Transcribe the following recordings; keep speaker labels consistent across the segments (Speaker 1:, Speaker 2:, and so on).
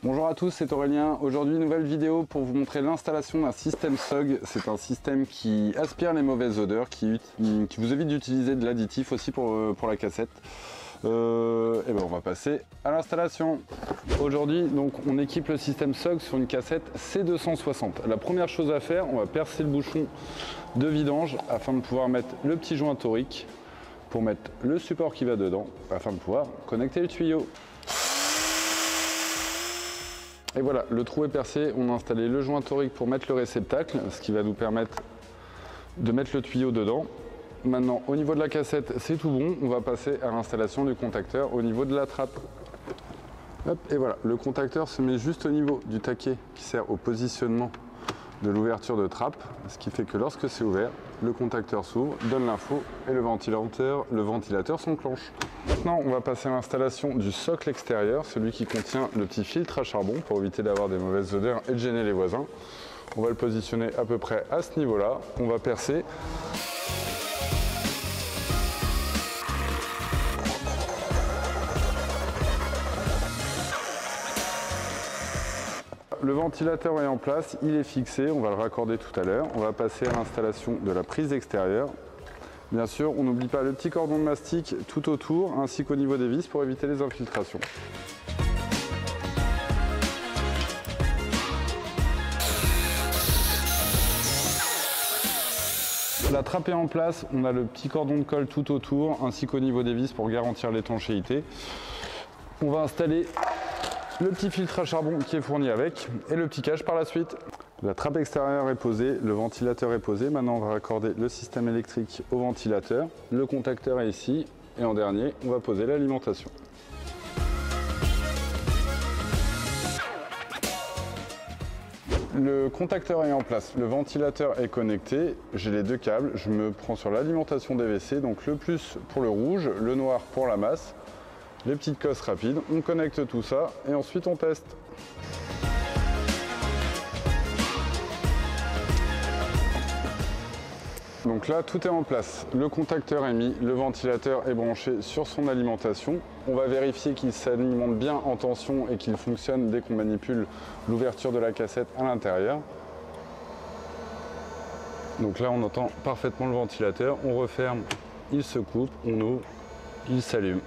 Speaker 1: Bonjour à tous, c'est Aurélien. Aujourd'hui, nouvelle vidéo pour vous montrer l'installation d'un système SOG. C'est un système qui aspire les mauvaises odeurs, qui vous évite d'utiliser de l'additif aussi pour la cassette. Et ben on va passer à l'installation. Aujourd'hui, donc, on équipe le système SOG sur une cassette C260. La première chose à faire, on va percer le bouchon de vidange afin de pouvoir mettre le petit joint torique pour mettre le support qui va dedans afin de pouvoir connecter le tuyau. Et voilà, le trou est percé, on a installé le joint torique pour mettre le réceptacle, ce qui va nous permettre de mettre le tuyau dedans. Maintenant, au niveau de la cassette, c'est tout bon, on va passer à l'installation du contacteur au niveau de la trappe. Hop, et voilà, le contacteur se met juste au niveau du taquet qui sert au positionnement de l'ouverture de trappe, ce qui fait que lorsque c'est ouvert, le contacteur s'ouvre, donne l'info et le ventilateur s'enclenche. Maintenant, on va passer à l'installation du socle extérieur, celui qui contient le petit filtre à charbon pour éviter d'avoir des mauvaises odeurs et de gêner les voisins. On va le positionner à peu près à ce niveau-là. On va percer. Le ventilateur est en place, il est fixé, on va le raccorder tout à l'heure. On va passer à l'installation de la prise extérieure. Bien sûr, on n'oublie pas le petit cordon de mastic tout autour, ainsi qu'au niveau des vis pour éviter les infiltrations. La trappe est en place, on a le petit cordon de colle tout autour, ainsi qu'au niveau des vis pour garantir l'étanchéité. On va installer le petit filtre à charbon qui est fourni avec et le petit cache par la suite. La trappe extérieure est posée, le ventilateur est posé. Maintenant, on va raccorder le système électrique au ventilateur. Le contacteur est ici et en dernier, on va poser l'alimentation. Le contacteur est en place, le ventilateur est connecté, j'ai les deux câbles, je me prends sur l'alimentation des WC, donc le plus pour le rouge, le noir pour la masse. Les petites cosses rapides, on connecte tout ça et ensuite on teste. Donc là, tout est en place. Le contacteur est mis, le ventilateur est branché sur son alimentation. On va vérifier qu'il s'alimente bien en tension et qu'il fonctionne dès qu'on manipule l'ouverture de la cassette à l'intérieur. Donc là, on entend parfaitement le ventilateur. On referme, il se coupe, on ouvre, il s'allume.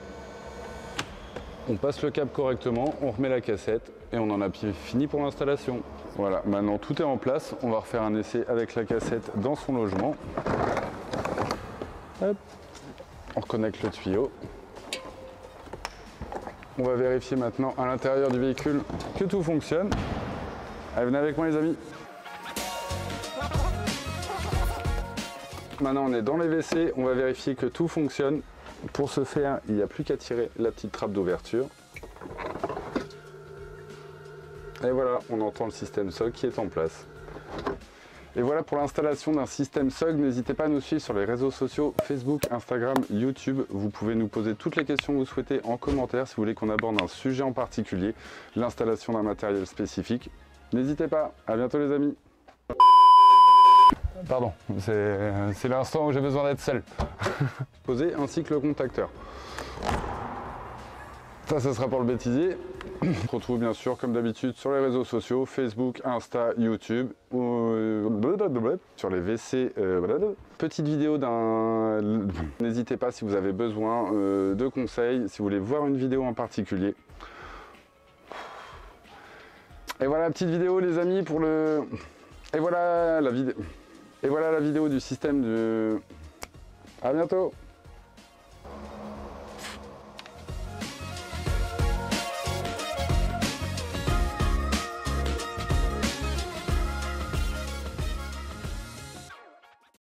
Speaker 1: On passe le câble correctement, on remet la cassette et on en a fini pour l'installation. Voilà, maintenant tout est en place. On va refaire un essai avec la cassette dans son logement. Hop. On reconnecte le tuyau. On va vérifier maintenant à l'intérieur du véhicule que tout fonctionne. Allez, venez avec moi les amis. Maintenant on est dans les WC, on va vérifier que tout fonctionne. Pour ce faire, il n'y a plus qu'à tirer la petite trappe d'ouverture. Et voilà, on entend le système SOG qui est en place. Et voilà pour l'installation d'un système SOG. N'hésitez pas à nous suivre sur les réseaux sociaux Facebook, Instagram, YouTube. Vous pouvez nous poser toutes les questions que vous souhaitez en commentaire si vous voulez qu'on aborde un sujet en particulier, l'installation d'un matériel spécifique. N'hésitez pas, à bientôt les amis. Pardon, c'est l'instant où j'ai besoin d'être seul. Posé ainsi que le contacteur. Ça, ce sera pour le bêtisier. On se retrouve bien sûr comme d'habitude sur les réseaux sociaux, Facebook, Insta, YouTube, sur les WC. Petite vidéo d'un... N'hésitez pas si vous avez besoin de conseils, si vous voulez voir une vidéo en particulier. Et voilà la petite vidéo les amis pour le... Et voilà la vidéo du système de... À bientôt.